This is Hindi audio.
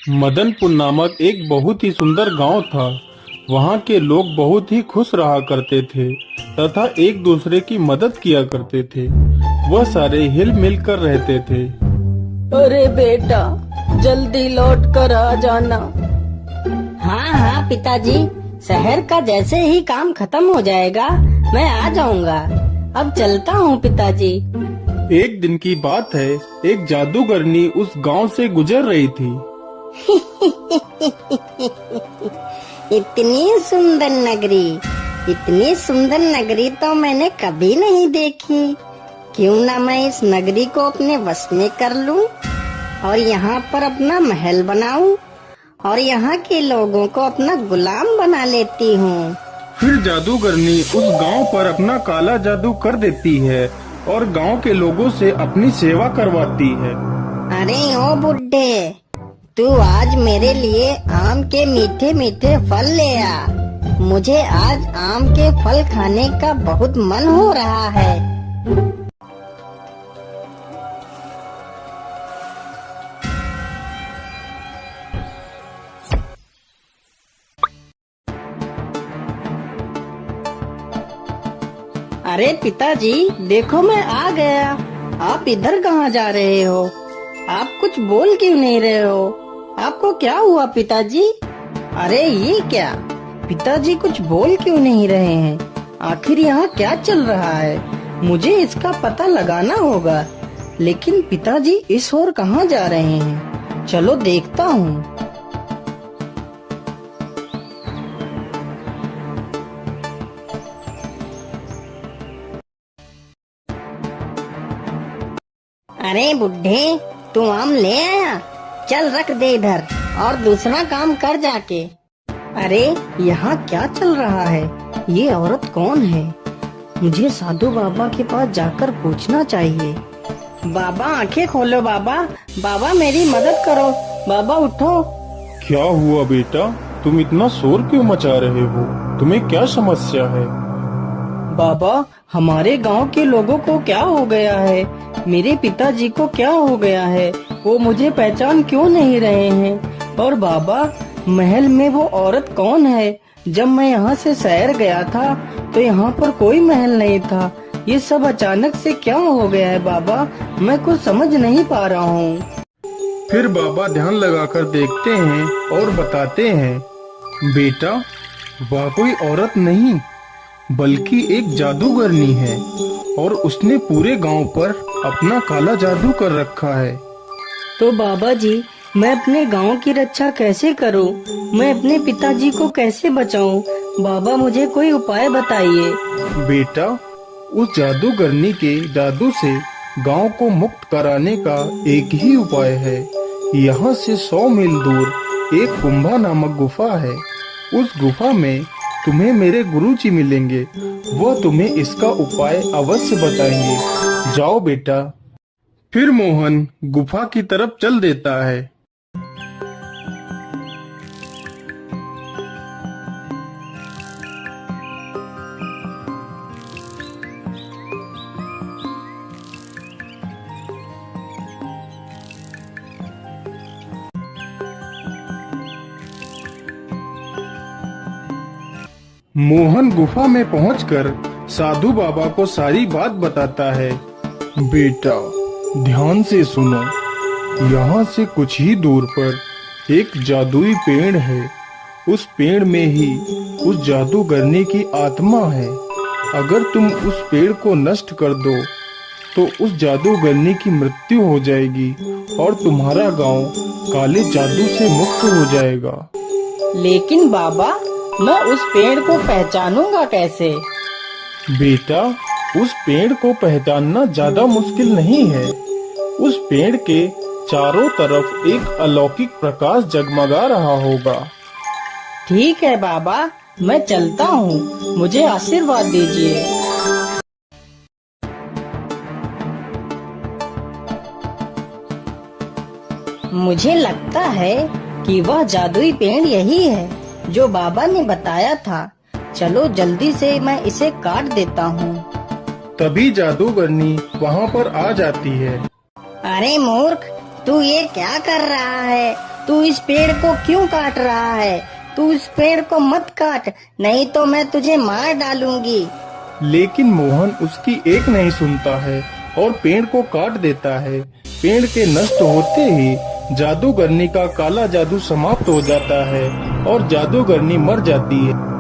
मदनपुर नामक एक बहुत ही सुंदर गांव था। वहां के लोग बहुत ही खुश रहा करते थे तथा एक दूसरे की मदद किया करते थे। वह सारे हिल मिल कर रहते थे। अरे बेटा, जल्दी लौट कर आ जाना। हाँ हाँ पिताजी, शहर का जैसे ही काम खत्म हो जाएगा मैं आ जाऊंगा। अब चलता हूँ पिताजी। एक दिन की बात है, एक जादूगरनी उस गांव से गुजर रही थी। इतनी सुंदर नगरी, इतनी सुंदर नगरी तो मैंने कभी नहीं देखी। क्यों ना मैं इस नगरी को अपने वश में कर लूं और यहाँ पर अपना महल बनाऊं और यहाँ के लोगों को अपना गुलाम बना लेती हूँ। फिर जादूगरनी उस गांव पर अपना काला जादू कर देती है और गांव के लोगों से अपनी सेवा करवाती है। अरे ओ बुड्ढे, तू आज मेरे लिए आम के मीठे मीठे फल ले आ। मुझे आज आम के फल खाने का बहुत मन हो रहा है। अरे पिताजी, देखो मैं आ गया। आप इधर कहाँ जा रहे हो? आप कुछ बोल क्यों नहीं रहे हो? आपको क्या हुआ पिताजी? अरे ये क्या, पिताजी कुछ बोल क्यों नहीं रहे हैं? आखिर यहाँ क्या चल रहा है? मुझे इसका पता लगाना होगा। लेकिन पिताजी इस ओर कहाँ जा रहे हैं? चलो देखता हूँ। अरे बुड्ढे, तू आम ले आया? चल रख दे इधर और दूसरा काम कर जाके। अरे यहाँ क्या चल रहा है? ये औरत कौन है? मुझे साधु बाबा के पास जाकर पूछना चाहिए। बाबा आंखें खोलो बाबा, बाबा मेरी मदद करो, बाबा उठो। क्या हुआ बेटा, तुम इतना शोर क्यों मचा रहे हो? तुम्हें क्या समस्या है? बाबा, हमारे गांव के लोगों को क्या हो गया है? मेरे पिताजी को क्या हो गया है? वो मुझे पहचान क्यों नहीं रहे हैं? और बाबा, महल में वो औरत कौन है? जब मैं यहाँ से शहर गया था तो यहाँ पर कोई महल नहीं था। ये सब अचानक से क्या हो गया है बाबा? मैं कुछ समझ नहीं पा रहा हूँ। फिर बाबा ध्यान लगाकर देखते हैं और बताते हैं, बेटा वह कोई औरत नहीं बल्कि एक जादूगरनी है और उसने पूरे गांव पर अपना काला जादू कर रखा है। तो बाबा जी, मैं अपने गांव की रक्षा कैसे करूं? मैं अपने पिताजी को कैसे बचाऊं? बाबा मुझे कोई उपाय बताइए। बेटा, उस जादूगरनी के जादू से गांव को मुक्त कराने का एक ही उपाय है। यहाँ से 100 मील दूर एक कुंभा नामक गुफा है। उस गुफा में तुम्हें मेरे गुरुजी मिलेंगे। वह तुम्हें इसका उपाय अवश्य बताएंगे। जाओ बेटा। फिर मोहन गुफा की तरफ चल देता है। मोहन गुफा में पहुंचकर साधु बाबा को सारी बात बताता है। बेटा ध्यान से सुनो, यहाँ से कुछ ही दूर पर एक जादुई पेड़ है। उस पेड़ में ही उस जादूगरनी की आत्मा है। अगर तुम उस पेड़ को नष्ट कर दो तो उस जादूगरनी की मृत्यु हो जाएगी और तुम्हारा गांव काले जादू से मुक्त हो जाएगा। लेकिन बाबा, मैं उस पेड़ को पहचानूंगा कैसे? बेटा, उस पेड़ को पहचानना ज्यादा मुश्किल नहीं है। उस पेड़ के चारों तरफ एक अलौकिक प्रकाश जगमगा रहा होगा। ठीक है बाबा, मैं चलता हूँ। मुझे आशीर्वाद दीजिए। मुझे लगता है कि वह जादुई पेड़ यही है जो बाबा ने बताया था। चलो जल्दी से मैं इसे काट देता हूँ। तभी जादूगरनी वहाँ पर आ जाती है। अरे मूर्ख, तू ये क्या कर रहा है? तू इस पेड़ को क्यों काट रहा है? तू इस पेड़ को मत काट, नहीं तो मैं तुझे मार डालूंगी। लेकिन मोहन उसकी एक नहीं सुनता है और पेड़ को काट देता है। पेड़ के नष्ट होते ही जादूगरनी का काला जादू समाप्त हो जाता है और जादूगरनी मर जाती है।